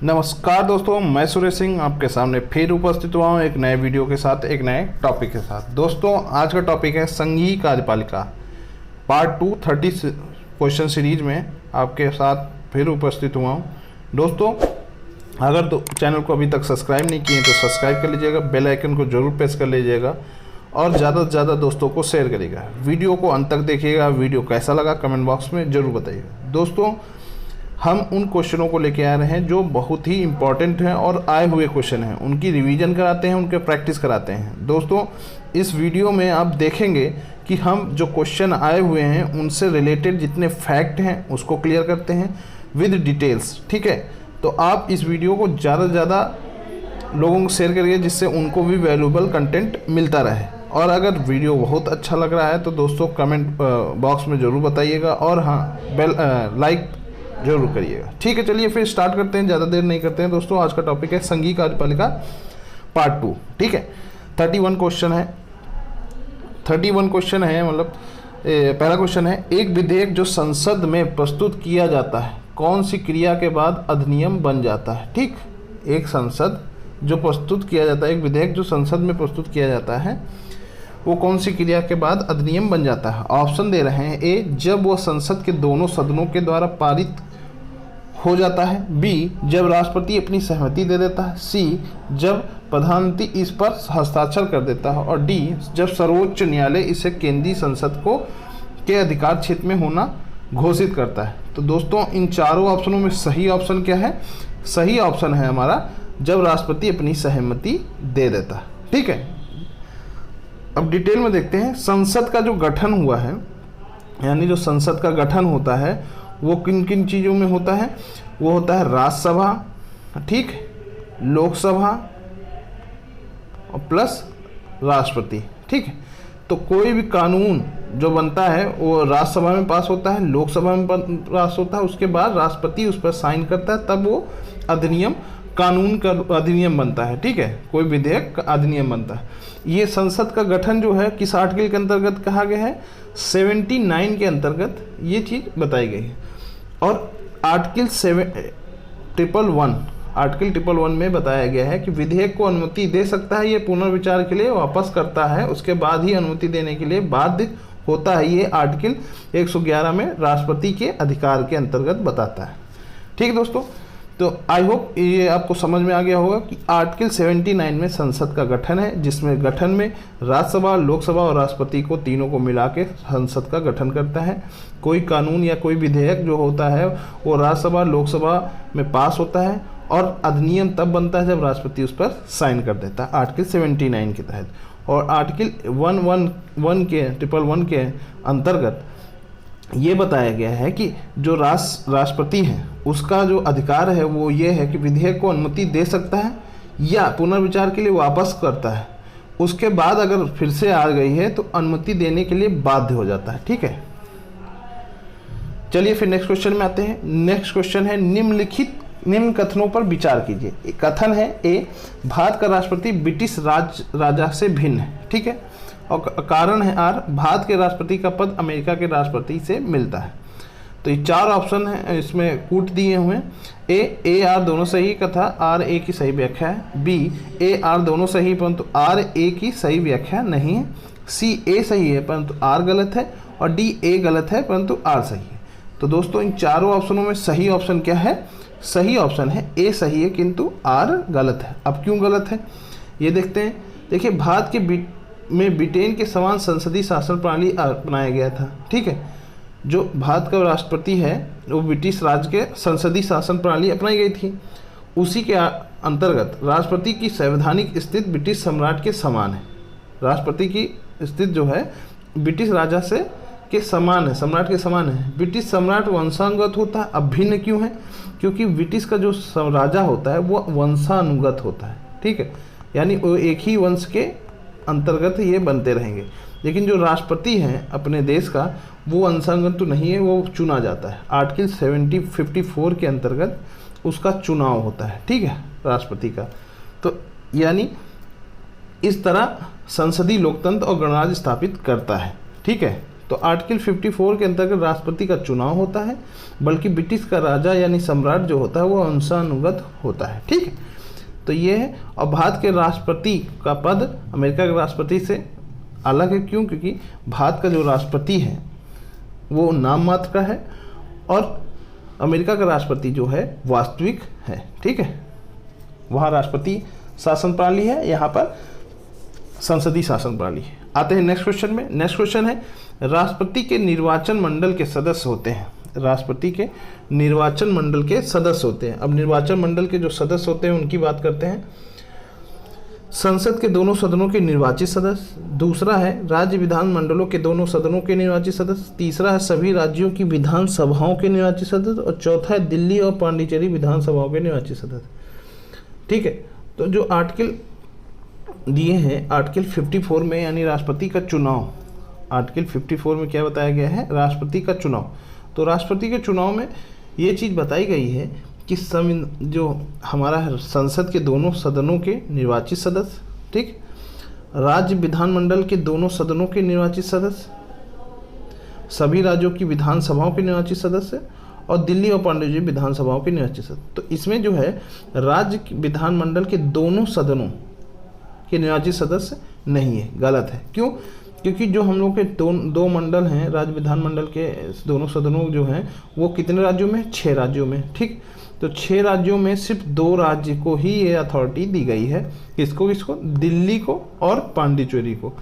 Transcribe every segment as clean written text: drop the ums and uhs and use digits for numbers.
नमस्कार दोस्तों, मैं सुरेश सिंह आपके सामने फिर उपस्थित हुआ हूँ एक नए वीडियो के साथ, एक नए टॉपिक के साथ। दोस्तों आज का टॉपिक है संघीय कार्यपालिका पार्ट 2 30 क्वेश्चन सीरीज में आपके साथ फिर उपस्थित हुआ हूँ। दोस्तों अगर तो चैनल को अभी तक सब्सक्राइब नहीं किए तो सब्सक्राइब कर लीजिएगा, बेल आइकन को जरूर प्रेस कर लीजिएगा और ज़्यादा से ज़्यादा दोस्तों को शेयर करिएगा। वीडियो को अंत तक देखिएगा। वीडियो कैसा लगा कमेंट बॉक्स में ज़रूर बताइएगा। दोस्तों हम उन क्वेश्चनों को लेके आ रहे हैं जो बहुत ही इंपॉर्टेंट हैं और आए हुए क्वेश्चन हैं, उनकी रिवीजन कराते हैं, उनके प्रैक्टिस कराते हैं। दोस्तों इस वीडियो में आप देखेंगे कि हम जो क्वेश्चन आए हुए हैं उनसे रिलेटेड जितने फैक्ट हैं उसको क्लियर करते हैं विद डिटेल्स। ठीक है, तो आप इस वीडियो को ज़्यादा से ज़्यादा लोगों को शेयर करिए जिससे उनको भी वैल्यूएबल कंटेंट मिलता रहे। और अगर वीडियो बहुत अच्छा लग रहा है तो दोस्तों कमेंट बॉक्स में ज़रूर बताइएगा और हाँ लाइक जरूर करिएगा। ठीक है, चलिए फिर स्टार्ट करते हैं, ज़्यादा देर नहीं करते हैं। दोस्तों आज का टॉपिक है संघीय कार्यपालिका पार्ट 2। ठीक है, 31 क्वेश्चन है, 31 क्वेश्चन है। मतलब पहला क्वेश्चन है, एक विधेयक जो संसद में प्रस्तुत किया जाता है कौन सी क्रिया के बाद अधिनियम बन जाता है। ठीक, एक संसद जो प्रस्तुत किया जाता है, एक विधेयक जो संसद में प्रस्तुत किया जाता है वो कौन सी क्रिया के बाद अधिनियम बन जाता है। ऑप्शन दे रहे हैं, ए जब वह संसद के दोनों सदनों के द्वारा पारित हो जाता है, बी जब राष्ट्रपति अपनी सहमति दे देता है, सी जब प्रधानमंत्री इस पर हस्ताक्षर कर देता है और डी जब सर्वोच्च न्यायालय इसे केंद्रीय संसद को के अधिकार क्षेत्र में होना घोषित करता है। तो दोस्तों इन चारों ऑप्शनों में सही ऑप्शन क्या है? सही ऑप्शन है हमारा जब राष्ट्रपति अपनी सहमति दे देता है। ठीक है, अब डिटेल में देखते हैं। संसद का जो गठन हुआ है, यानी जो संसद का गठन होता है वो किन किन चीज़ों में होता है? वो होता है राज्यसभा, ठीक, लोकसभा और प्लस राष्ट्रपति। ठीक है, तो कोई भी कानून जो बनता है वो राज्यसभा में पास होता है, लोकसभा में पास होता है, उसके बाद राष्ट्रपति उस पर साइन करता है, तब वो अधिनियम कानून का अधिनियम बनता है। ठीक है, कोई विधेयक का अधिनियम बनता है। ये संसद का गठन जो है किस आर्टिकल के अंतर्गत कहा गया है? 79 के अंतर्गत ये चीज़ बताई गई है। और आर्टिकल 111 में बताया गया है कि विधेयक को अनुमति दे सकता है, ये पुनर्विचार के लिए वापस करता है, उसके बाद ही अनुमति देने के लिए बाध्य होता है। ये आर्टिकल 111 में राष्ट्रपति के अधिकार के अंतर्गत बताता है। ठीक है दोस्तों, तो आई होप ये आपको समझ में आ गया होगा कि आर्टिकल 79 में संसद का गठन है, जिसमें गठन में राज्यसभा, लोकसभा और राष्ट्रपति को तीनों को मिला के संसद का गठन करता है। कोई कानून या कोई विधेयक जो होता है वो राज्यसभा, लोकसभा में पास होता है और अधिनियम तब बनता है जब राष्ट्रपति उस पर साइन कर देता है आर्टिकल 79 के तहत। और आर्टिकल 111 के अंतर्गत ये बताया गया है कि जो राष्ट्रपति है उसका जो अधिकार है वो ये है कि विधेयक को अनुमति दे सकता है या पुनर्विचार के लिए वापस करता है, उसके बाद अगर फिर से आ गई है तो अनुमति देने के लिए बाध्य हो जाता है। ठीक है, चलिए फिर नेक्स्ट क्वेश्चन में आते हैं। नेक्स्ट क्वेश्चन है, निम्न कथनों पर विचार कीजिए। कथन है, ए भारत का राष्ट्रपति ब्रिटिश राजा से भिन्न है। ठीक है, और कारण है आर भारत के राष्ट्रपति का पद अमेरिका के राष्ट्रपति से मिलता है। तो ये चार ऑप्शन है, इसमें कूट दिए हुए हैं। ए आर दोनों सही तथा आर ए की सही व्याख्या है। बी ए आर दोनों सही परंतु आर ए की सही व्याख्या नहीं है। सी ए सही है परंतु आर गलत है और डी ए गलत है परंतु आर सही है। तो दोस्तों इन चारों ऑप्शनों में सही ऑप्शन क्या है? सही ऑप्शन है ए सही है किंतु आर गलत है। अब क्यों गलत है ये देखते हैं। देखिए, भारत में ब्रिटेन के समान संसदीय शासन प्रणाली अपनाया गया था। ठीक है, जो भारत का राष्ट्रपति है वो ब्रिटिश राज के संसदीय शासन प्रणाली अपनाई गई थी। उसी के अंतर्गत राष्ट्रपति की संवैधानिक स्थिति ब्रिटिश सम्राट के समान है। राष्ट्रपति की स्थिति जो है ब्रिटिश राजा से के समान है, सम्राट के समान है। ब्रिटिश सम्राट वंशानुगत होता है। अब भिन्न क्यों है? क्योंकि ब्रिटिश का जो राजा होता है वो वंशानुगत होता है। ठीक है, यानी वो एक ही वंश के अंतर्गत ये बनते रहेंगे। लेकिन जो राष्ट्रपति हैं अपने देश का वो वंशानुगत तो नहीं है, वो चुना जाता है। आर्टिकल 54 के अंतर्गत उसका चुनाव होता है। ठीक है, राष्ट्रपति का। तो यानी इस तरह संसदीय लोकतंत्र और गणराज्य स्थापित करता है। ठीक है, तो आर्टिकल 54 के अंतर्गत राष्ट्रपति का चुनाव होता है, बल्कि ब्रिटिश का राजा यानी सम्राट जो होता है वो वंशानुगत होता है। ठीक है, तो ये है। और भारत के राष्ट्रपति का पद अमेरिका के राष्ट्रपति से अलग है। क्यों? क्योंकि भारत का जो राष्ट्रपति है वो नाम मात्र का है और अमेरिका का राष्ट्रपति जो है वास्तविक है। ठीक है, वहाँ राष्ट्रपति शासन प्रणाली है, यहाँ पर संसदीय शासन प्रणाली है। आते हैं नेक्स्ट क्वेश्चन में। नेक्स्ट क्वेश्चन है, राष्ट्रपति के निर्वाचन मंडल के सदस्य होते हैं। राष्ट्रपति के निर्वाचन मंडल के सदस्य होते हैं। अब निर्वाचन मंडल के जो सदस्य होते हैं उनकी बात करते हैं। संसद के दोनों सदनों के निर्वाचित सदस्य, दूसरा है राज्य विधान मंडलों के दोनों सदनों के निर्वाचित सदस्य, तीसरा है सभी राज्यों की विधान सभाओं के निर्वाचित सदस्य और चौथा है दिल्ली और पांडिचेरी विधानसभाओं के निर्वाचित सदस्य। ठीक है, तो जो आर्टिकल दिए हैं आर्टिकल 54 में यानी राष्ट्रपति का चुनाव, आर्टिकल 54 में क्या बताया गया है? राष्ट्रपति का चुनाव। तो राष्ट्रपति के चुनाव में ये चीज़ बताई गई है कि जो हमारा संसद के दोनों सदनों के निर्वाचित सदस्य, ठीक, राज्य विधानमंडल के दोनों सदनों के निर्वाचित सदस्य, सभी राज्यों की विधानसभाओं के निर्वाचित सदस्य और दिल्ली और पांडिचेरी विधानसभाओं के निर्वाचित सदस्य। तो इसमें जो है राज्य विधानमंडल के दोनों सदनों के निर्वाचित सदस्य नहीं है, गलत है। क्यों? क्योंकि जो हम लोग के दो मंडल हैं, राज्य विधानमंडल के दोनों सदनों जो हैं वो कितने राज्यों में? 6 राज्यों में। ठीक, तो 6 राज्यों में सिर्फ 2 राज्य को ही ये अथॉरिटी दी गई है। किसको? दिल्ली को और पांडिचेरी को,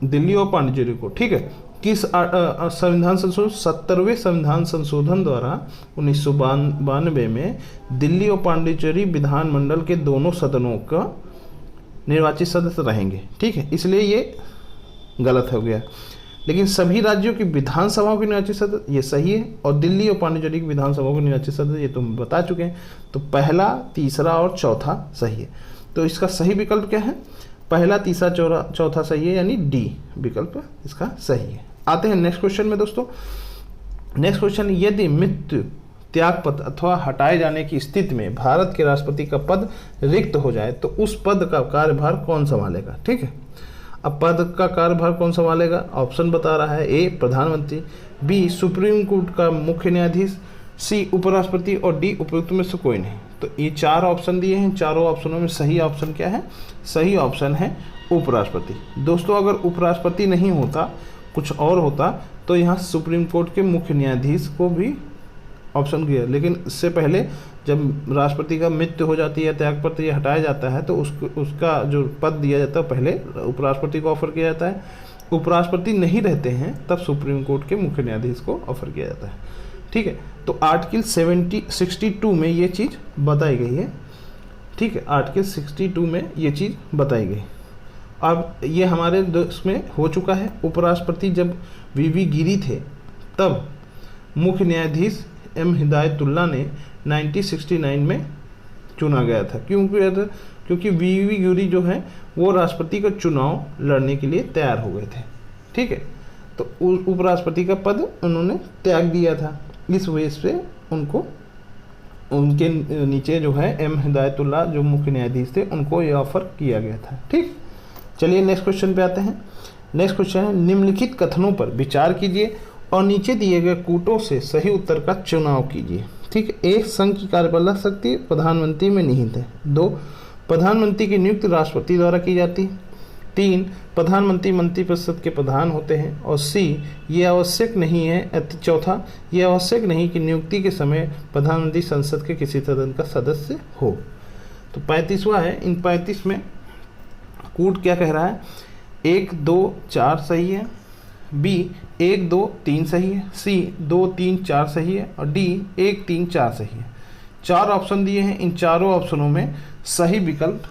दिल्ली और पांडिचेरी को। ठीक है, किस संविधान संशोधन 70वें संविधान संशोधन द्वारा 1992 में दिल्ली और पांडिचेरी विधानमंडल के दोनों सदनों का निर्वाचित सदस्य रहेंगे। ठीक है, इसलिए ये गलत हो गया। लेकिन सभी राज्यों की विधानसभाओं के निर्वाचित सदस्य ये सही है और दिल्ली और पांडिचेरी की विधानसभाओं के निर्वाचित सदस्य ये तो हम बता चुके हैं। तो पहला, तीसरा और चौथा सही है। तो इसका सही विकल्प क्या है? पहला, तीसरा, चौथा सही है, यानी डी विकल्प इसका सही है। आते हैं नेक्स्ट क्वेश्चन में दोस्तों। नेक्स्ट क्वेश्चन, यदि मृत्यु, त्यागपत्र अथवा हटाए जाने की स्थिति में भारत के राष्ट्रपति का पद रिक्त हो जाए तो उस पद का कार्यभार कौन संभालेगा? ठीक है, अब पद का कार्यभार कौन संभालेगा? ऑप्शन बता रहा है, ए प्रधानमंत्री, बी सुप्रीम कोर्ट का मुख्य न्यायाधीश, सी उपराष्ट्रपति और डी उपयुक्त में से कोई नहीं। तो ये 4 ऑप्शन दिए हैं, चारों ऑप्शनों में सही ऑप्शन क्या है? सही ऑप्शन है उपराष्ट्रपति। दोस्तों अगर उपराष्ट्रपति नहीं होता, कुछ और होता, तो यहाँ सुप्रीम कोर्ट के मुख्य न्यायाधीश को भी ऑप्शन किया। लेकिन इससे पहले जब राष्ट्रपति का मृत्यु हो जाती है, त्यागपत्र ये हटाया जाता है, तो उसका जो पद दिया जाता है पहले उपराष्ट्रपति को ऑफर किया जाता है। उपराष्ट्रपति नहीं रहते हैं तब सुप्रीम कोर्ट के मुख्य न्यायाधीश को ऑफर किया जाता है। ठीक है, तो आर्टिकल 62 में ये चीज़ बताई गई है। ठीक है, आर्टिकल 62 में ये चीज़ बताई गई। अब ये हमारे देश में हो चुका है। उपराष्ट्रपति जब वीवी गिरी थे तब मुख्य न्यायाधीश एम हिदायतुल्लाह ने 1969 में चुना गया था। क्योंकि वीवी गिरी जो है वो राष्ट्रपति का चुनाव लड़ने के लिए तैयार हो गए थे। ठीक है, तो उपराष्ट्रपति का पद उन्होंने त्याग दिया था। इस वजह से उनको, उनके नीचे जो है एम हिदायतुल्लाह जो मुख्य न्यायाधीश थे, उनको ये ऑफर किया गया था। ठीक, चलिए नेक्स्ट क्वेश्चन पे आते हैं। नेक्स्ट क्वेश्चन है, निम्नलिखित कथनों पर विचार कीजिए और नीचे दिए गए कूटों से सही उत्तर का चुनाव कीजिए। ठीक है, 1 संघ की कार्यपालक शक्ति प्रधानमंत्री में निहित है। 2 प्रधानमंत्री की नियुक्ति राष्ट्रपति द्वारा की जाती है। 3 प्रधानमंत्री मंत्रिपरिषद के प्रधान होते हैं। और सी ये आवश्यक नहीं है, चौथा ये आवश्यक नहीं कि नियुक्ति के समय प्रधानमंत्री संसद के किसी सदन का सदस्य हो। तो 35वां है। इन 35 में कूट क्या कह रहा है? 1, 2, 4 सही है, बी 1, 2, 3 सही है, सी 2, 3, 4 सही है और डी 1, 3, 4 सही है। 4 ऑप्शन दिए हैं, इन चारों ऑप्शनों में सही विकल्प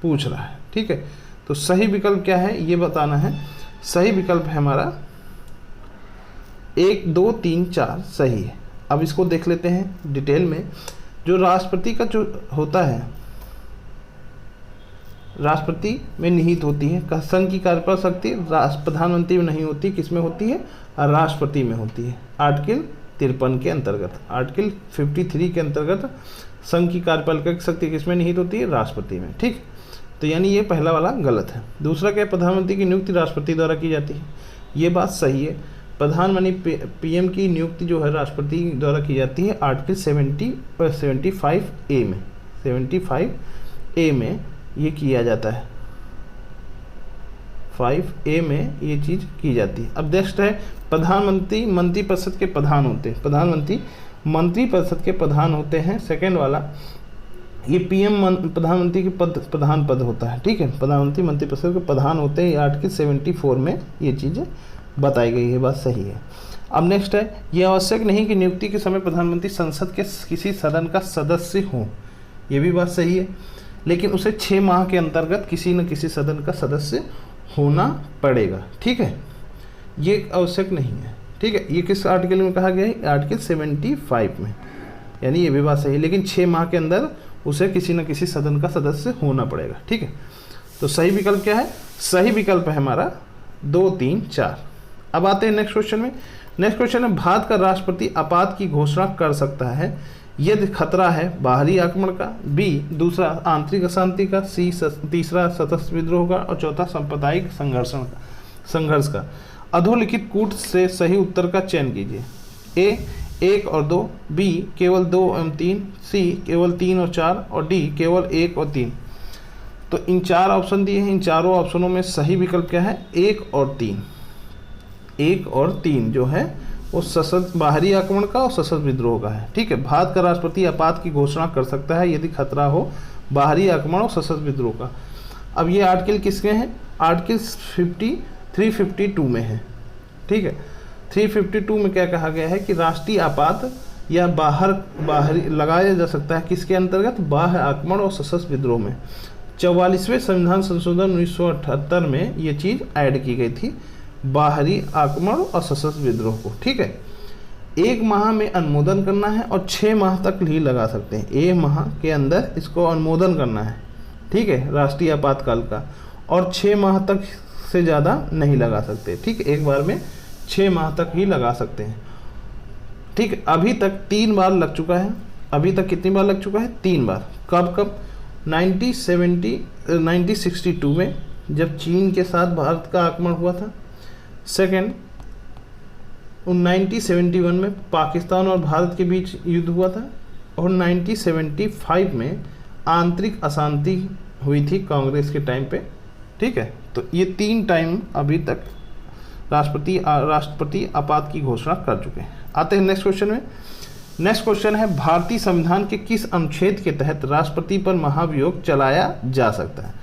पूछ रहा है। ठीक है, तो सही विकल्प क्या है ये बताना है। सही विकल्प है हमारा 1, 2, 3, 4 सही है। अब इसको देख लेते हैं डिटेल में। जो राष्ट्रपति का जो होता है, राष्ट्रपति में निहित होती है। संघ की कार्यपालक शक्ति प्रधानमंत्री में नहीं होती, किस में होती है? राष्ट्रपति में होती है। आर्टिकल 53 के अंतर्गत, आर्टिकल 53 के अंतर्गत संघ की कार्यपालक शक्ति किस में निहित होती है? राष्ट्रपति में। ठीक, तो यानी ये पहला वाला गलत है। दूसरा क्या है? प्रधानमंत्री की नियुक्ति राष्ट्रपति द्वारा की जाती है। ये बात सही है। प्रधानमंत्री पीएम की नियुक्ति जो है राष्ट्रपति द्वारा की जाती है आर्टिकल 75A में, 75A में ये किया जाता है, 5A में ये चीज़ की जाती है। अब नेक्स्ट है प्रधानमंत्री मंत्रिपरिषद के प्रधान होते हैं, प्रधानमंत्री मंत्रिपरिषद के प्रधान होते हैं। सेकेंड वाला ये पीएम प्रधानमंत्री के प्रधान पद होता है, ठीक है, प्रधानमंत्री मंत्रिपरिषद के प्रधान होते हैं। ये आर्टिकल 74 में ये चीज़ें बताई गई है, बात सही है। अब नेक्स्ट है ये आवश्यक नहीं कि नियुक्ति के समय प्रधानमंत्री संसद के किसी सदन का सदस्य हो, ये भी बात सही है, लेकिन उसे 6 माह के अंतर्गत किसी न किसी सदन का सदस्य होना पड़ेगा, ठीक है, ये आवश्यक नहीं है, ठीक है। ये किस आर्टिकल में कहा गया है? आर्टिकल 75 में, यानी ये भी बात सही है, लेकिन 6 माह के अंदर उसे किसी न किसी सदन का सदस्य होना पड़ेगा, ठीक है। तो सही विकल्प क्या है? सही विकल्प है हमारा 2, 3, 4। अब आते हैं नेक्स्ट क्वेश्चन में। नेक्स्ट क्वेश्चन है भारत का राष्ट्रपति आपात की घोषणा कर सकता है यदि खतरा है बाहरी आक्रमण का, बी दूसरा आंतरिक अशांति का, सी तीसरा सशस्त्र विद्रोह का, और चौथा सांप्रदायिक संघर्ष का। अधोलिखित कूट से सही उत्तर का चयन कीजिए। ए 1 और 2, बी केवल 2 एवं 3, सी केवल 3 और 4, और डी केवल 1 और 3। तो इन 4 ऑप्शन दिए हैं, इन चारों ऑप्शनों में सही विकल्प क्या है? 1 और 3। 1 और 3 जो है वो सशस्त्र बाहरी आक्रमण का और सशस्त्र विद्रोह का है, ठीक है। भारत का राष्ट्रपति आपात की घोषणा कर सकता है यदि खतरा हो बाहरी आक्रमण और सशस्त्र विद्रोह का। अब ये आर्टिकल किसके हैं? आर्टिकल 352 में है, ठीक है। 352 में क्या कहा गया है कि राष्ट्रीय आपात या बाहरी लगाया जा सकता है किसके अंतर्गत? बाह्य आक्रमण और सशस्त्र विद्रोह में। 44वें संविधान संशोधन 1978 में ये चीज़ ऐड की गई थी, बाहरी आक्रमण और सशस्त्र विद्रोह को, ठीक है। 1 माह में अनुमोदन करना है और 6 माह तक ही लगा सकते हैं। 1 माह के अंदर इसको अनुमोदन करना है, ठीक है, राष्ट्रीय आपातकाल का, और 6 माह तक से ज़्यादा नहीं लगा सकते, ठीक है। एक बार में 6 माह तक ही लगा सकते हैं, ठीक है। अभी तक 3 बार लग चुका है। अभी तक कितनी बार लग चुका है? 3 बार। कब कब? 1962 में जब चीन के साथ भारत का आक्रमण हुआ था। सेकेंड 1971 में पाकिस्तान और भारत के बीच युद्ध हुआ था, और 1975 में आंतरिक अशांति हुई थी कांग्रेस के टाइम पे, ठीक है। तो ये 3 टाइम अभी तक राष्ट्रपति आपात की घोषणा कर चुके हैं। आते हैं नेक्स्ट क्वेश्चन में। नेक्स्ट क्वेश्चन है भारतीय संविधान के किस अनुच्छेद के तहत राष्ट्रपति पर महाभियोग चलाया जा सकता है,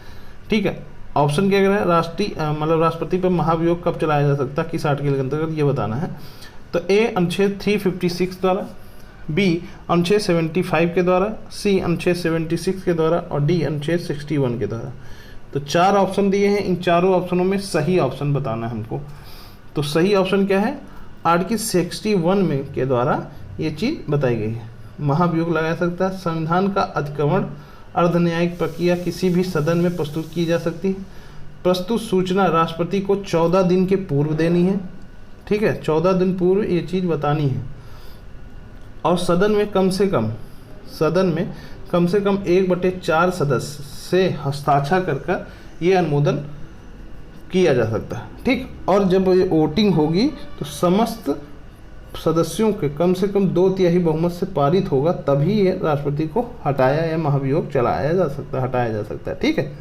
ठीक है। ऑप्शन क्या कह रहा है? राष्ट्रपति पर महाभियोग कब चलाया जा सकता है, किस आर्टिकल के अंतर्गत, ये बताना है। तो ए अनुच्छेद 356 द्वारा, बी अनुच्छेद 75 के द्वारा, सी अनुच्छेद 76 के द्वारा, और डी अनुच्छेद 61 के द्वारा। तो 4 ऑप्शन दिए हैं, इन चारों ऑप्शनों में सही ऑप्शन बताना है हमको। तो सही ऑप्शन क्या है? आर्टिकल 61 में के द्वारा ये चीज़ बताई गई है, महाभियोग लगाया सकता है। संविधान का अतिक्रमण अर्धन्यायिक प्रक्रिया किसी भी सदन में प्रस्तुत की जा सकती है। प्रस्तुत सूचना राष्ट्रपति को 14 दिन के पूर्व देनी है, ठीक है, 14 दिन पूर्व ये चीज़ बतानी है। और सदन में कम से कम 1/4 सदस्य से हस्ताक्षर कर ये अनुमोदन किया जा सकता है, ठीक। और जब ये वोटिंग होगी तो समस्त सदस्यों के कम से कम 2/3 बहुमत से पारित होगा, तभी ये राष्ट्रपति को हटाया या महाभियोग चलाया जा सकता है, हटाया जा सकता है, ठीक है।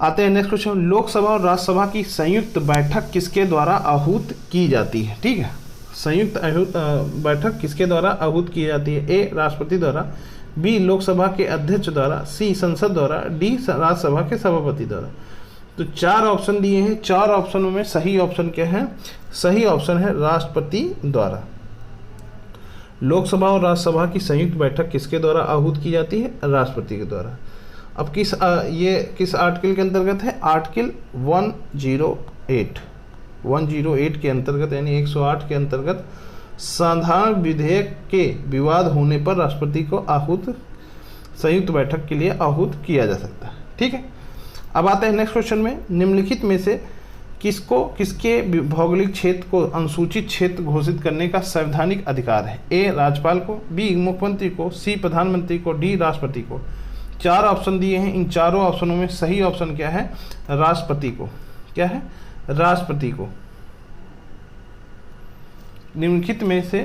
आते हैं नेक्स्ट क्वेश्चन। लोकसभा और राज्यसभा की संयुक्त बैठक किसके द्वारा आहूत की जाती है, ठीक है। संयुक्त बैठक किसके द्वारा आहूत की जाती है? ए राष्ट्रपति द्वारा, बी लोकसभा के अध्यक्ष द्वारा, सी संसद द्वारा, डी राज्यसभा के सभापति द्वारा। तो 4 ऑप्शन दिए हैं, 4 ऑप्शनों में सही ऑप्शन क्या है? सही ऑप्शन है राष्ट्रपति द्वारा। लोकसभा और राज्यसभा की संयुक्त बैठक किसके द्वारा आहूत की जाती है? राष्ट्रपति के द्वारा। अब ये किस आर्टिकल के अंतर्गत है? आर्टिकल 108 के अंतर्गत, यानी 108 के अंतर्गत साधारण विधेयक के विवाद होने पर राष्ट्रपति को संयुक्त बैठक के लिए आहूत किया जा सकता है, ठीक है। अब आते हैं नेक्स्ट क्वेश्चन में। निम्नलिखित में से किसके भौगोलिक क्षेत्र को अनुसूचित क्षेत्र घोषित करने का संवैधानिक अधिकार है? ए राज्यपाल को, बी मुख्यमंत्री को, सी प्रधानमंत्री को, डी राष्ट्रपति को। 4 ऑप्शन दिए हैं, इन चारों ऑप्शनों में सही ऑप्शन क्या है? राष्ट्रपति को। क्या है? राष्ट्रपति को निम्नलिखित में से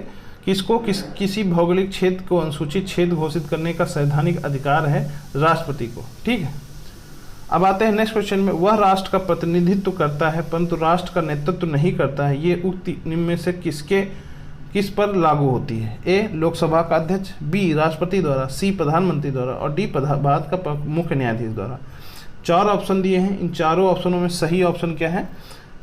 किसको किसी भौगोलिक क्षेत्र को अनुसूचित क्षेत्र घोषित करने का संवैधानिक अधिकार है? राष्ट्रपति को। ठीक है, अब आते हैं नेक्स्ट क्वेश्चन में। वह राष्ट्र का प्रतिनिधित्व करता है परंतु राष्ट्र का नेतृत्व नहीं करता है, ये उक्ति निम्न में से किस पर लागू होती है? ए लोकसभा का अध्यक्ष, बी राष्ट्रपति द्वारा, सी प्रधानमंत्री द्वारा और डी भारत का मुख्य न्यायाधीश द्वारा। 4 ऑप्शन दिए हैं, इन चारों ऑप्शनों में सही ऑप्शन क्या है?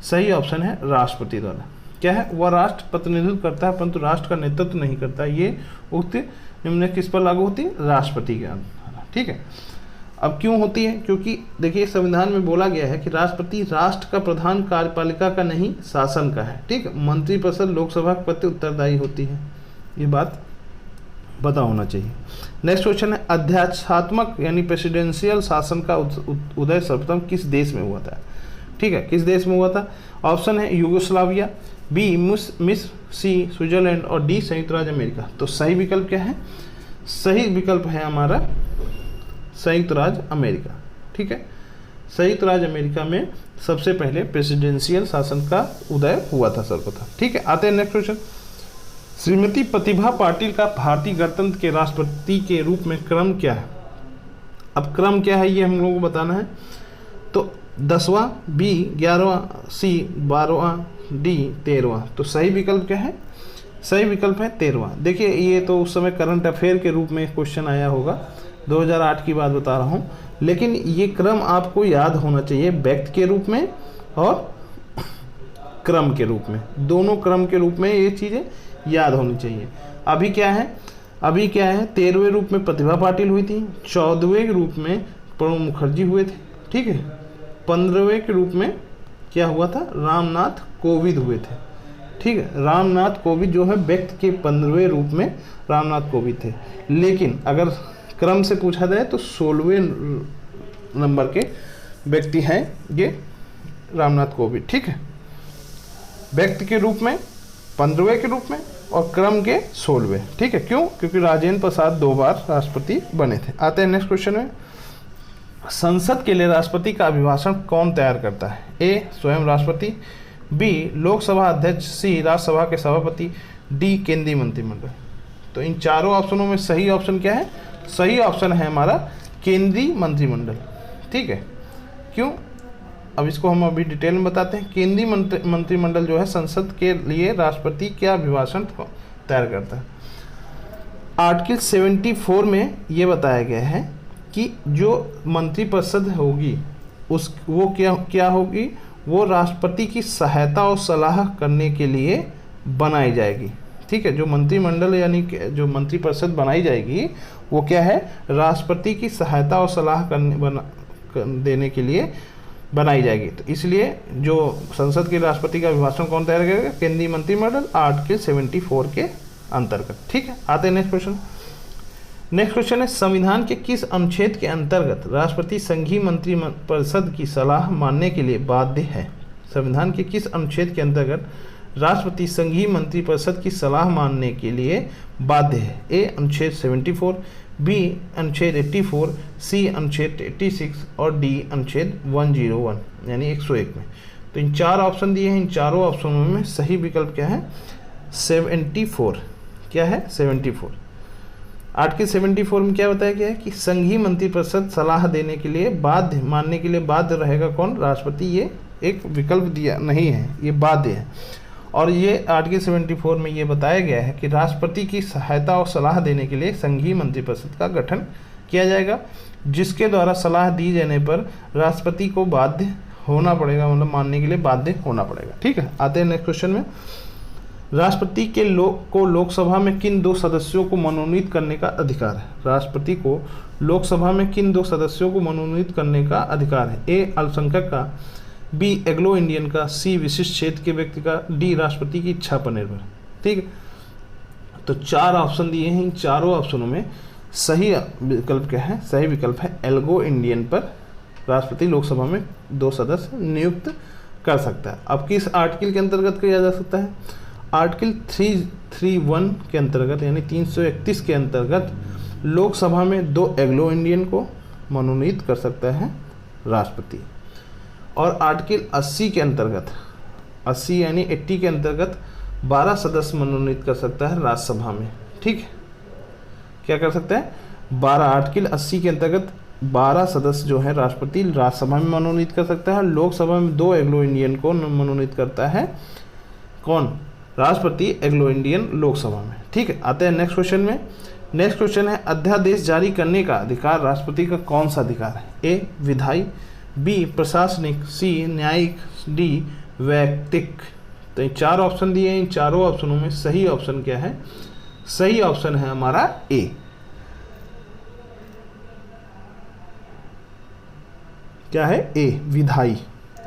सही ऑप्शन है राष्ट्रपति द्वारा। क्या है? वह राष्ट्र प्रतिनिधित्व करता है परंतु राष्ट्र का नेतृत्व नहीं करता, ये उक्ति निम्न किस पर लागू होती है? राष्ट्रपति के द्वारा। ठीक है, अब क्यों होती है? क्योंकि देखिए संविधान में बोला गया है कि राष्ट्रपति राष्ट्र का प्रधान कार्यपालिका का नहीं, शासन का है। ठीक है, मंत्रिपरिषद लोकसभा के प्रति उत्तरदायी होती है, ये बात पता होना चाहिए। नेक्स्ट क्वेश्चन है, अध्यादेशात्मक यानी प्रेसिडेंशियल शासन का उदय सर्वप्रथम किस देश में हुआ था? ठीक है, किस देश में हुआ था? ऑप्शन है यूगोस्लाविया, बी मिस्र, सी स्विट्जरलैंड और डी संयुक्त राज्य अमेरिका। तो सही विकल्प क्या है? सही विकल्प है हमारा संयुक्त राज्य अमेरिका। ठीक है, संयुक्त राज्य अमेरिका में सबसे पहले प्रेसिडेंशियल शासन का उदय हुआ था सर्वप्रथम। ठीक है, आते हैं नेक्स्ट क्वेश्चन। श्रीमती प्रतिभा पाटिल का भारतीय गणतंत्र के राष्ट्रपति के रूप में क्रम क्या है? अब क्रम क्या है ये हम लोगों को बताना है। तो 10वां, बी 11वां, सी 12वां, डी 13वां। तो सही विकल्प क्या है? सही विकल्प है 13वां। देखिए ये तो उस समय करंट अफेयर के रूप में क्वेश्चन आया होगा, 2008 की बात बता रहा हूँ, लेकिन ये क्रम आपको याद होना चाहिए, व्यक्ति के रूप में और क्रम के रूप में, दोनों क्रम के रूप में ये चीज़ें याद होनी चाहिए। अभी क्या है? 13वें रूप में प्रतिभा पाटिल हुई थी, 14वें रूप में प्रणब मुखर्जी हुए थे। ठीक है, 15वें के रूप में क्या हुआ था? रामनाथ कोविंद हुए थे। ठीक है, रामनाथ कोविंद जो है व्यक्ति के 15वें रूप में रामनाथ कोविंद थे। लेकिन अगर क्रम से पूछा जाए तो 16वें नंबर के व्यक्ति हैं ये रामनाथ कोविंद। ठीक है, व्यक्ति के रूप में 15वें के रूप में और क्रम के 16वें। ठीक है, क्यों? क्योंकि राजेंद्र प्रसाद 2 बार राष्ट्रपति बने थे। आते हैं नेक्स्ट क्वेश्चन में। संसद के लिए राष्ट्रपति का अभिभाषण कौन तैयार करता है? ए स्वयं राष्ट्रपति, बी लोकसभा अध्यक्ष, सी राज्यसभा के सभापति, डी केंद्रीय मंत्रिमंडल। तो इन चारों ऑप्शनों में सही ऑप्शन क्या है? सही ऑप्शन है हमारा केंद्रीय मंत्रिमंडल। ठीक है, क्यों? अब इसको हम अभी डिटेल में बताते हैं। केंद्रीय मंत्रिमंडल जो है संसद के लिए राष्ट्रपति के अभिभाषण तैयार करता है। आर्टिकल 74 में ये बताया गया है कि जो मंत्रिपरिषद होगी वो क्या होगी? वो राष्ट्रपति की सहायता और सलाह करने के लिए बनाई जाएगी। ठीक है, जो मंत्रिमंडल यानी जो मंत्रिपरिषद बनाई जाएगी वो क्या है? राष्ट्रपति की सहायता और सलाह देने के लिए बनाई जाएगी। तो इसलिए जो संसद के राष्ट्रपति का अभिभाषण कौन तैयार करेगा? केंद्रीय मंत्रिमंडल, आर्टिकल 74 के अंतर्गत। ठीक है, आते हैं नेक्स्ट क्वेश्चन। नेक्स्ट क्वेश्चन है, संविधान के किस अनुच्छेद के अंतर्गत राष्ट्रपति संघीय मंत्रिपरिषद की सलाह मानने के लिए बाध्य है? संविधान के किस अनुच्छेद के अंतर्गत राष्ट्रपति संघीय मंत्रिपरिषद की सलाह मानने के लिए बाध्य है? ए अनुच्छेद 74, बी अनुच्छेद 84, सी अनुच्छेद 86 और डी अनुच्छेद 101 यानी 101 में। तो इन 4 ऑप्शन दिए हैं, इन चारों ऑप्शनों में सही विकल्प क्या है? 74। क्या है? 74। आर्टिकल 74 में क्या बताया गया है कि संघीय मंत्रिपरिषद सलाह देने के लिए बाध्य, मानने के लिए बाध्य रहेगा कौन? राष्ट्रपति। ये एक विकल्प दिया नहीं है, ये बाध्य है। और ये आर्टिकल 74 में ये बताया गया है कि राष्ट्रपति की सहायता और सलाह देने के लिए संघीय मंत्रिपरिषद का गठन किया जाएगा, जिसके द्वारा सलाह दी जाने पर राष्ट्रपति को बाध्य होना पड़ेगा, मतलब मानने के लिए बाध्य होना पड़ेगा। ठीक है, आते हैं नेक्स्ट क्वेश्चन में। राष्ट्रपति के लोकसभा में किन 2 सदस्यों को मनोनीत करने का अधिकार है? राष्ट्रपति को लोकसभा में किन 2 सदस्यों को मनोनीत करने का अधिकार है? ए अल्पसंख्यक का, बी एग्लो इंडियन का, सी विशिष्ट क्षेत्र के व्यक्ति का, डी राष्ट्रपति की इच्छा पर निर्भर। ठीक है, तो 4 ऑप्शन दिए हैं, इन चारों ऑप्शनों में सही विकल्प क्या है? सही विकल्प है एग्लो इंडियन पर राष्ट्रपति लोकसभा में 2 सदस्य नियुक्त कर सकता है। अब किस आर्टिकल के अंतर्गत किया जा सकता है? आर्टिकल 331 के अंतर्गत यानी 331 के अंतर्गत लोकसभा में 2 एग्लो इंडियन को मनोनीत कर सकता है राष्ट्रपति। और आर्टिकल 80 के अंतर्गत 80 यानी 80 के अंतर्गत 12 सदस्य मनोनीत कर सकता है राज्यसभा में। ठीक है, क्या कर सकता है? 12 आर्टिकल 80 के अंतर्गत 12 सदस्य जो है राष्ट्रपति राज्यसभा में मनोनीत कर सकता है। लोकसभा में 2 एंग्लो इंडियन को मनोनीत करता है। कौन? राष्ट्रपति एंग्लो इंडियन लोकसभा में। ठीक है, आते हैं नेक्स्ट क्वेश्चन में। नेक्स्ट क्वेश्चन है अध्यादेश जारी करने का अधिकार राष्ट्रपति का कौन सा अधिकार है? ए विधायी, बी प्रशासनिक, सी न्यायिक, डी वैयक्तिक। तो ये 4 ऑप्शन दिए हैं। इन चारों ऑप्शनों में सही ऑप्शन क्या है? सही ऑप्शन है हमारा ए। क्या है? ए विधायी।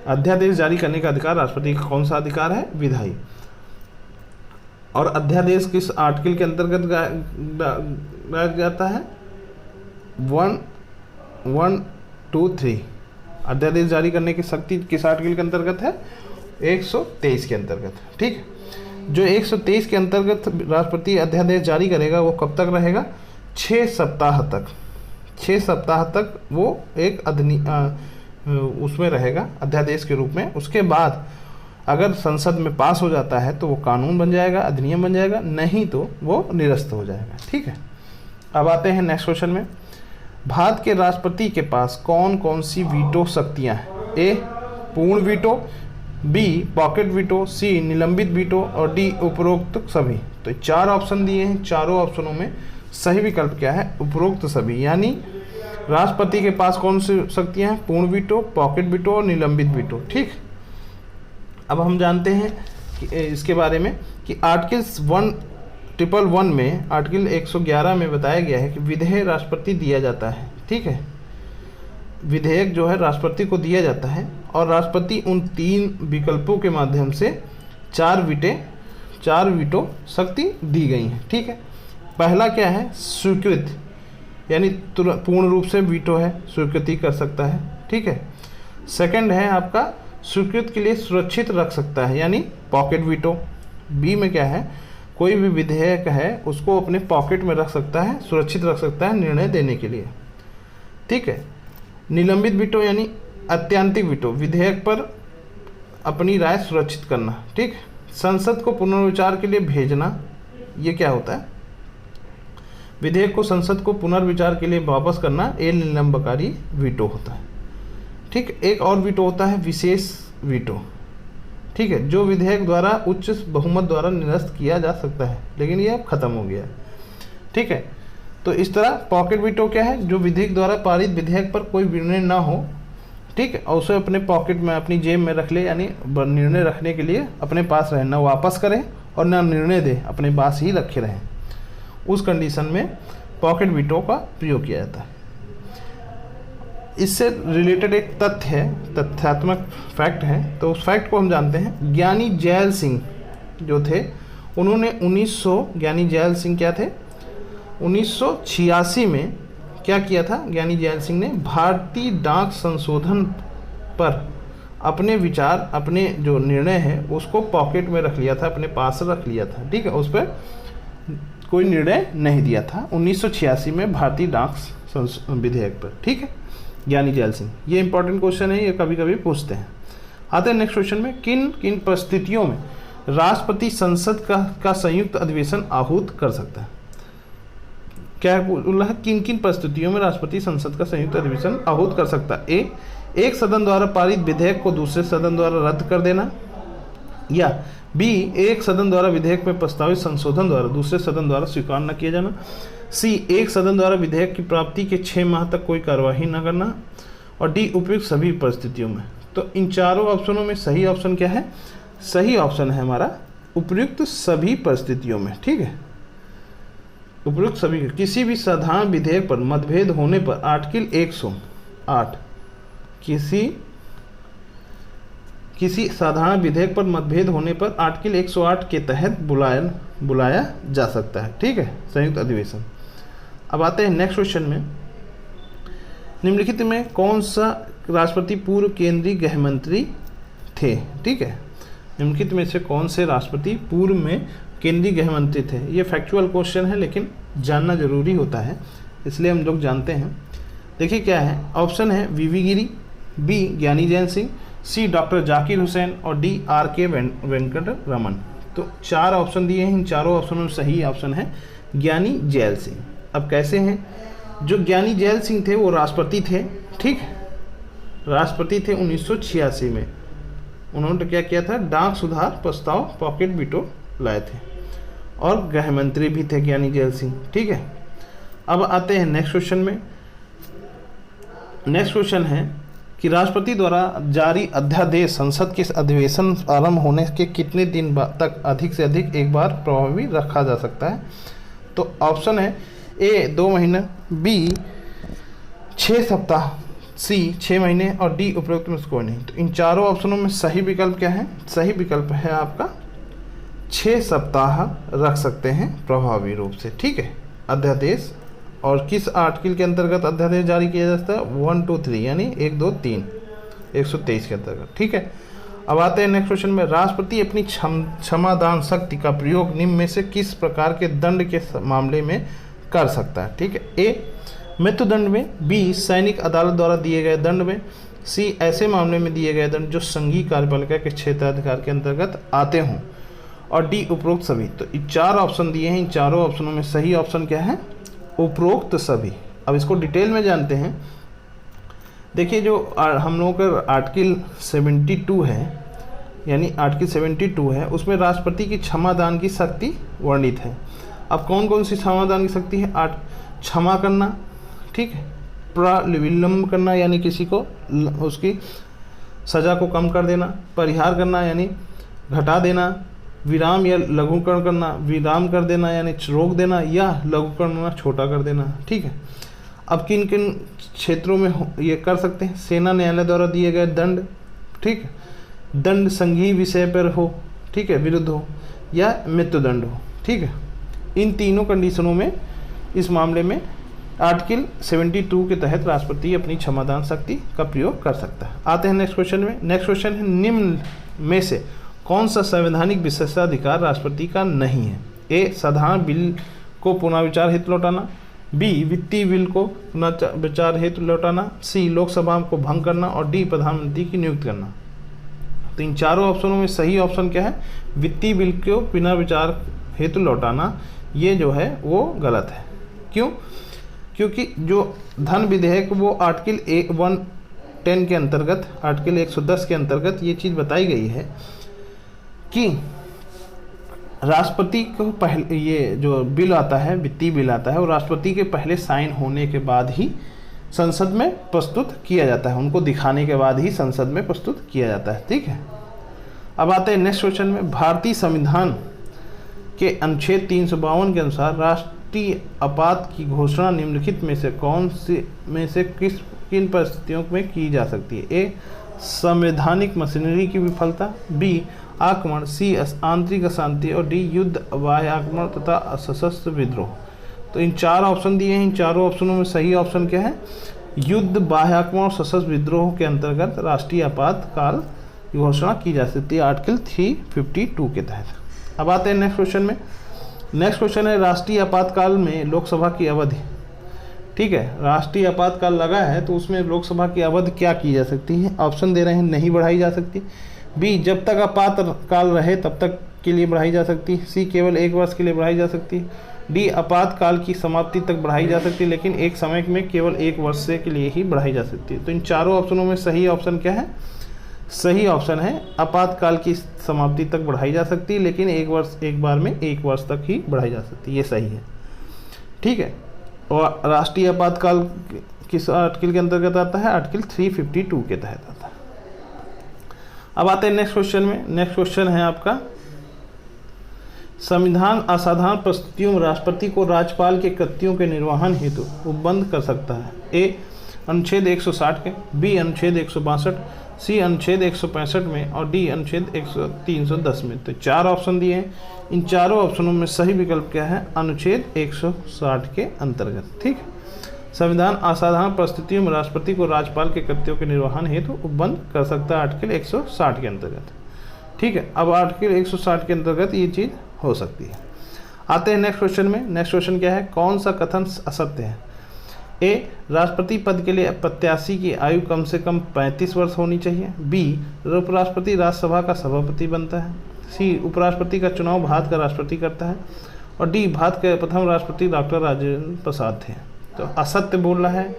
अध्यादेश जारी करने का अधिकार राष्ट्रपति का कौन सा अधिकार है? विधायी। और अध्यादेश किस आर्टिकल के अंतर्गत लाया जाता है? 1, 1, 2, 3। अध्यादेश जारी करने की शक्ति किस आर्टिकल के अंतर्गत है? 123 के अंतर्गत। ठीक है, जो 123 के अंतर्गत राष्ट्रपति अध्यादेश जारी करेगा वो कब तक रहेगा? 6 सप्ताह तक। 6 सप्ताह तक वो एक उसमें रहेगा अध्यादेश के रूप में। उसके बाद अगर संसद में पास हो जाता है तो वो कानून बन जाएगा, अधिनियम बन जाएगा, नहीं तो वो निरस्त हो जाएगा। ठीक है, अब आते हैं नेक्स्ट क्वेश्चन में। भारत के राष्ट्रपति के पास कौन कौन सी वीटो शक्तियाँ हैं? ए पूर्ण वीटो, बी पॉकेट वीटो, सी निलंबित वीटो और डी उपरोक्त सभी। तो 4 ऑप्शन दिए हैं। चारों ऑप्शनों में सही विकल्प क्या है? उपरोक्त सभी। यानी राष्ट्रपति के पास कौन सी शक्तियाँ हैं? पूर्ण वीटो, पॉकेट वीटो और निलंबित वीटो। ठीक, अब हम जानते हैं कि इसके बारे में कि आर्टिकल 111 में, आर्टिकल 111 में बताया गया है कि विधेयक राष्ट्रपति दिया जाता है। ठीक है, विधेयक जो है राष्ट्रपति को दिया जाता है और राष्ट्रपति उन 3 विकल्पों के माध्यम से 4 वीटो शक्ति दी गई हैं। ठीक है, पहला क्या है? स्वीकृत, यानी पूर्ण रूप से वीटो है, स्वीकृति कर सकता है। ठीक है, सेकंड है आपका स्वीकृत के लिए सुरक्षित रख सकता है, यानी पॉकेट वीटो। बी में क्या है? कोई भी विधेयक है उसको अपने पॉकेट में रख सकता है, सुरक्षित रख सकता है निर्णय देने के लिए। ठीक है, निलंबित वीटो यानी अत्यंतिक वीटो, विधेयक पर अपनी राय सुरक्षित करना। ठीक, संसद को पुनर्विचार के लिए भेजना, ये क्या होता है? विधेयक को संसद को पुनर्विचार के लिए वापस करना, ये निलंबकारी वीटो होता है। ठीक, एक और वीटो होता है विशेष वीटो। ठीक है, जो विधेयक द्वारा उच्च बहुमत द्वारा निरस्त किया जा सकता है, लेकिन ये अब खत्म हो गया है। ठीक है, तो इस तरह पॉकेट वीटो क्या है? जो विधेयक द्वारा पारित विधेयक पर कोई निर्णय ना हो, ठीक है, और उसे अपने पॉकेट में, अपनी जेब में रख ले, यानी निर्णय रखने के लिए अपने पास रहे, ना वापस करे और ना निर्णय दे, अपने पास ही रखे रहें। उस कंडीशन में पॉकेट वीटो का प्रयोग किया जाता है। इससे रिलेटेड एक तथ्य है, तथ्यात्मक फैक्ट है, तो उस फैक्ट को हम जानते हैं। ज्ञानी जैल सिंह जो थे, उन्होंने ज्ञानी जैल सिंह क्या थे? 1986 में क्या किया था? ज्ञानी जैल सिंह ने भारतीय डाक संशोधन पर अपने विचार, अपने जो निर्णय है उसको पॉकेट में रख लिया था, अपने पास रख लिया था। ठीक है, उस पर कोई निर्णय नहीं दिया था 1986 में भारतीय डाक विधेयक पर। ठीक है, ज्ञानी जैल सिंह। ये इंपॉर्टेंट क्वेश्चन है, ये कभी कभी पूछते हैं। आते हैं नेक्स्ट क्वेश्चन में। किन किन परिस्थितियों में राष्ट्रपति संसद का संयुक्त अधिवेशन आहूत कर सकता है? क्या बोला है? किन किन परिस्थितियों में राष्ट्रपति संसद का संयुक्त अधिवेशन आहूत कर सकता है? ए एक सदन द्वारा पारित विधेयक को दूसरे सदन द्वारा रद्द कर देना, या बी एक सदन द्वारा विधेयक में प्रस्तावित संशोधन द्वारा दूसरे सदन द्वारा स्वीकार न किया जाना, सी एक सदन द्वारा विधेयक की प्राप्ति के 6 माह तक कोई कार्यवाही न करना, और डी उपयुक्त सभी परिस्थितियों में। तो इन चारों ऑप्शनों में सही ऑप्शन क्या है? सही ऑप्शन है हमारा उपयुक्त सभी परिस्थितियों में। ठीक है, उपयुक्त सभी। किसी भी साधारण विधेयक पर मतभेद होने पर आर्टिकल 108 किसी साधारण विधेयक पर मतभेद होने पर आर्टिकल 108 के तहत बुलाया जा सकता है। ठीक है, संयुक्त अधिवेशन। अब आते हैं नेक्स्ट क्वेश्चन में। निम्नलिखित में कौन सा राष्ट्रपति पूर्व केंद्रीय गृह मंत्री थे? ठीक है, निम्नलिखित में से कौन से राष्ट्रपति पूर्व में केंद्रीय गृह मंत्री थे? ये फैक्चुअल क्वेश्चन है, लेकिन जानना जरूरी होता है, इसलिए हम लोग जानते हैं। देखिए क्या है, ऑप्शन है वीवी गिरी, बी ज्ञानी जैल सिंह, सी डॉक्टर जाकिर हुसैन और डी आर के वेंकट रमन। तो 4 ऑप्शन दिए हैं, इन चारों ऑप्शनों में सही ऑप्शन है ज्ञानी जैल सिंह। अब कैसे हैं, जो ज्ञानी जैल सिंह थे वो राष्ट्रपति थे, ठीक, राष्ट्रपति थे 1986 में। उन्होंने क्या किया था, डाक सुधार प्रस्ताव पॉकेट बिटो लाए थे, और गृह मंत्री भी थे ज्ञानी जैल सिंह, ठीक है। अब आते हैं नेक्स्ट क्वेश्चन में। नेक्स्ट क्वेश्चन है कि राष्ट्रपति द्वारा जारी अध्यादेश संसद के अधिवेशन आरंभ होने के कितने दिन तक अधिक से अधिक एक बार प्रभावी रखा जा सकता है। तो ऑप्शन है ए 2 महीने, बी 6 सप्ताह, सी 6 महीने और डी उपरोक्त में से कोई नहीं। तो इन चारों ऑप्शनों में सही विकल्प क्या है, सही विकल्प है आपका 6 सप्ताह रख सकते हैं प्रभावी रूप से, ठीक है, अध्यादेश। और किस आर्टिकल के अंतर्गत अध्यादेश जारी किया जा सकता है, 1, 2, 3 यानी 1, 2, 3 123 के अंतर्गत, ठीक है। अब आते हैं नेक्स्ट क्वेश्चन में। राष्ट्रपति अपनी क्षमादान शक्ति का प्रयोग निम्न में से किस प्रकार के दंड के मामले में कर सकता है, ठीक है। ए मृत्युदंड में, बी सैनिक अदालत द्वारा दिए गए दंड में, सी ऐसे मामले में दिए गए दंड जो संघीय कार्यपालिका के क्षेत्राधिकार के अंतर्गत आते हों, और डी उपरोक्त सभी। तो ये 4 ऑप्शन दिए हैं, इन चारों ऑप्शनों में सही ऑप्शन क्या है, उपरोक्त सभी। अब इसको डिटेल में जानते हैं। देखिए जो हम लोगों का आर्टिकल 72 है, यानी आर्टिकल 72 है, उसमें राष्ट्रपति की क्षमादान की शक्ति वर्णित है। अब कौन कौन सी क्षमादान की शक्ति है, क्षमा करना, ठीक है, प्रविलंब करना यानी किसी को उसकी सज़ा को कम कर देना, परिहार करना यानी घटा देना, विराम या लघुकरण करना, विराम कर देना यानी रोक देना, या लघुकरण करना छोटा कर देना, ठीक है। अब किन किन क्षेत्रों में ये कर सकते हैं, सेना न्यायालय द्वारा दिए गए दंड, ठीक, दंड संघीय विषय पर हो, ठीक है, विरुद्ध हो, या मृत्युदंड हो, ठीक है। इन तीनों कंडीशनों में इस मामले में आर्टिकल 72 के तहत राष्ट्रपति अपनी क्षमादान शक्ति का प्रयोग कर सकता है। आते हैं नेक्स्ट क्वेश्चन में। नेक्स्ट क्वेश्चन है निम्न में से कौन सा संवैधानिक विशेषाधिकार राष्ट्रपति का नहीं है। ए साधारण बिल को पुनः विचार हेतु लौटाना, बी वित्तीय बिल को पुनः विचार हेतु लौटाना, सी लोकसभा को भंग करना, और डी प्रधानमंत्री की नियुक्ति करना। तो इन चारों ऑप्शनों में सही ऑप्शन क्या है, वित्तीय बिल को बिना विचार हेतु लौटाना। ये जो है वो गलत है। क्यों, क्योंकि जो धन विधेयक वो आर्टिकल 110 के अंतर्गत, आर्टिकल 110 के अंतर्गत ये चीज़ बताई गई है कि राष्ट्रपति को पहले, ये जो बिल आता है, वित्तीय बिल आता है, वो राष्ट्रपति के पहले साइन होने के बाद ही संसद में प्रस्तुत किया जाता है, उनको दिखाने के बाद ही संसद में प्रस्तुत किया जाता है, ठीक है। अब आते हैं नेक्स्ट क्वेश्चन में। भारतीय संविधान के अनुच्छेद 352 के अनुसार राष्ट्रीय आपात की घोषणा निम्नलिखित में से कौन से में से किन परिस्थितियों में की जा सकती है। ए संवैधानिक मशीनरी की विफलता, बी आक्रमण, सी आंतरिक अशांति, और डी युद्ध, बाह्य आक्रमण तथा सशस्त्र विद्रोह। तो इन 4 ऑप्शन दिए हैं, इन चारों ऑप्शनों में सही ऑप्शन क्या है, युद्ध, बाह्य आक्रमण और सशस्त्र विद्रोह के अंतर्गत राष्ट्रीय आपातकाल की घोषणा की जा सकती है आर्टिकल 352 के तहत। अब आते हैं नेक्स्ट क्वेश्चन में। नेक्स्ट क्वेश्चन है राष्ट्रीय आपातकाल में लोकसभा की अवधि, ठीक है, राष्ट्रीय आपातकाल लगा है तो उसमें लोकसभा की अवधि क्या की जा सकती है। ऑप्शन दे रहे हैं, नहीं बढ़ाई जा सकती, बी जब तक आपातकाल रहे तब तक के लिए बढ़ाई जा सकती है, सी केवल 1 वर्ष के लिए बढ़ाई जा सकती है, डी आपातकाल की समाप्ति तक बढ़ाई जा सकती है लेकिन एक समय में केवल 1 वर्ष के लिए ही बढ़ाई जा सकती है। तो इन चारों ऑप्शनों में सही ऑप्शन क्या है, सही ऑप्शन है आपातकाल की समाप्ति तक बढ़ाई जा सकती है लेकिन एक बार में 1 वर्ष तक ही बढ़ाई जा सकती है, ये सही है, ठीक है। और राष्ट्रीय आपातकाल किस आर्टिकल के अंतर्गत आता है, आर्टिकल 352 के तहत आता है। अब आते हैं नेक्स्ट क्वेश्चन में। नेक्स्ट क्वेश्चन है आपका, संविधान असाधारण परिस्थितियों में राष्ट्रपति को राज्यपाल के कृत्यों के निर्वहन हेतु उपबंध कर सकता है। ए अनुच्छेद 160 के, बी अनुच्छेद 162, सी अनुच्छेद 165 में, और डी अनुच्छेद 310 में। तो 4 ऑप्शन दिए हैं, इन चारों ऑप्शनों में सही विकल्प क्या है, अनुच्छेद 160 के अंतर्गत, ठीक है। संविधान असाधारण परिस्थितियों में राष्ट्रपति को राज्यपाल के कृत्यों के निर्वहन हेतु उपबंध कर सकता है आर्टिकल 160 के अंतर्गत, ठीक है। अब आर्टिकल 160 के अंतर्गत ये चीज़ हो सकती है। आते हैं नेक्स्ट क्वेश्चन में। नेक्स्ट क्वेश्चन क्या है, कौन सा कथन असत्य है। ए, राष्ट्रपति पद के लिए प्रत्याशी की आयु कम से कम 35 वर्ष होनी चाहिए। बी, उपराष्ट्रपति राज्यसभा का सभापति बनता है। सी, उपराष्ट्रपति का चुनाव भारत का राष्ट्रपति करता है। और डी, भारत के प्रथम राष्ट्रपति डॉक्टर राजेंद्र प्रसाद थे। तो असत्य बोल रहा है।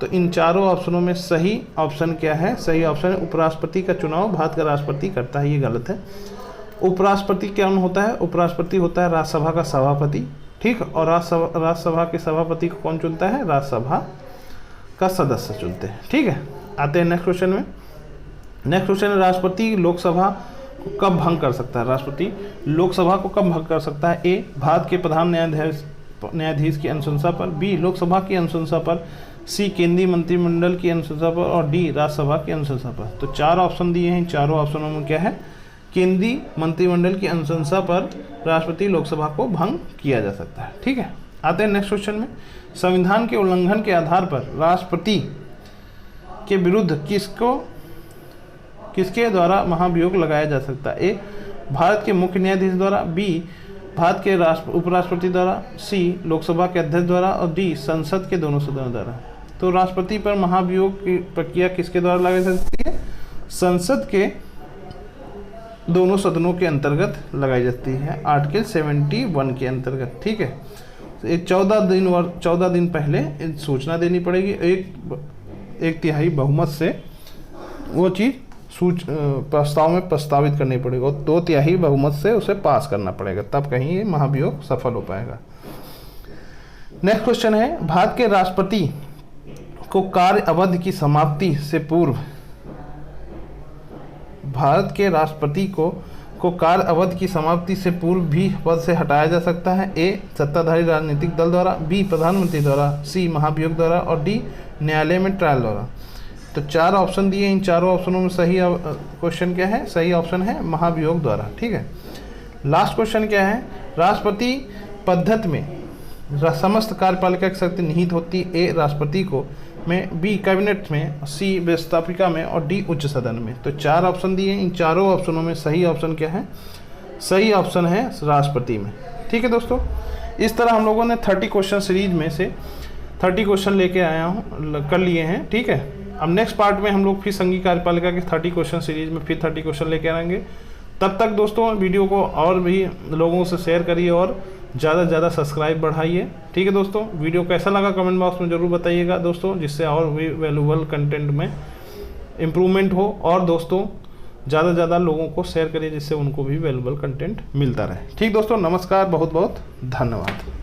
तो इन चारों ऑप्शनों में सही ऑप्शन क्या है? सही ऑप्शन है उपराष्ट्रपति का चुनाव भारत का राष्ट्रपति करता है। ये गलत है। उपराष्ट्रपति कौन होता है? उपराष्ट्रपति होता है राज्यसभा का सभापति, ठीक। और राज्यसभा के सभापति को कौन चुनता है? राज्यसभा का सदस्य चुनते हैं, ठीक है। आते हैं नेक्स्ट क्वेश्चन में। नेक्स्ट क्वेश्चन है, राष्ट्रपति लोकसभा को कब भंग कर सकता है? राष्ट्रपति लोकसभा को कब भंग कर सकता है? ए, भारत के प्रधान न्यायाधीश की अनुशंसा पर। बी, लोकसभा की अनुशंसा पर। सी, केंद्रीय मंत्रिमंडल की अनुशंसा पर। और डी, राज्यसभा की अनुशंसा पर। तो 4 ऑप्शन दिए हैं। चारों ऑप्शनों में क्या है? केंद्रीय मंत्रिमंडल की अनुशंसा पर राष्ट्रपति लोकसभा को भंग किया जा सकता है, ठीक है। आते हैं नेक्स्ट क्वेश्चन में। संविधान के उल्लंघन के आधार पर राष्ट्रपति के विरुद्ध किसके द्वारा महाभियोग लगाया जा सकता है? ए, भारत के मुख्य न्यायाधीश द्वारा। बी, भारत के उपराष्ट्रपति द्वारा। सी, लोकसभा के अध्यक्ष द्वारा। और डी, संसद के दोनों सदनों द्वारा। तो राष्ट्रपति पर महाभियोग की प्रक्रिया किसके द्वारा लगाई जा सकती है? संसद के दोनों सदनों के अंतर्गत लगाई जाती है, आर्टिकल 71 के अंतर्गत, ठीक है। तो 14 दिन पहले सूचना देनी पड़ेगी। एक तिहाई बहुमत से वो चीज़ प्रस्ताव में प्रस्तावित करनी पड़ेगी और 2/3 बहुमत से उसे पास करना पड़ेगा, तब कहीं ये महाभियोग सफल हो पाएगा। नेक्स्ट क्वेश्चन है, भारत के राष्ट्रपति को कार्य अवधि की समाप्ति से पूर्व कार्य अवधि की समाप्ति से पूर्व भी पद से हटाया जा सकता है। ए, सत्ताधारी राजनीतिक दल द्वारा। बी, प्रधानमंत्री द्वारा। सी, महाभियोग द्वारा। और डी, न्यायालय में ट्रायल द्वारा। तो 4 ऑप्शन दिए। इन चारों ऑप्शनों में सही क्वेश्चन क्या है? सही ऑप्शन है महाभियोग द्वारा, ठीक है। लास्ट क्वेश्चन क्या है? राष्ट्रपति पद्धति में समस्त कार्यपालिका की शक्ति निहित होती। ए, राष्ट्रपति को में। बी, कैबिनेट में। सी, व्यवस्थापिका में। और डी, उच्च सदन में। तो 4 ऑप्शन दिए। इन चारों ऑप्शनों में सही ऑप्शन क्या है? सही ऑप्शन है राष्ट्रपति में, ठीक है दोस्तों। इस तरह हम लोगों ने 30 क्वेश्चन सीरीज में से 30 क्वेश्चन लेके कर लिए हैं, ठीक है। अब नेक्स्ट पार्ट में हम लोग फिर संघीय कार्यपालिका के 30 क्वेश्चन सीरीज में फिर 30 क्वेश्चन लेके आएंगे। तब तक दोस्तों वीडियो को और भी लोगों से शेयर करिए और ज़्यादा से ज़्यादा सब्सक्राइब बढ़ाइए, ठीक है दोस्तों। वीडियो कैसा लगा कमेंट बॉक्स में ज़रूर बताइएगा दोस्तों, जिससे और भी वैल्यूबल कंटेंट में इम्प्रूवमेंट हो। और दोस्तों ज़्यादा से ज़्यादा लोगों को शेयर करिए, जिससे उनको भी वैल्यूबल कंटेंट मिलता रहे, ठीक दोस्तों। नमस्कार, बहुत बहुत धन्यवाद।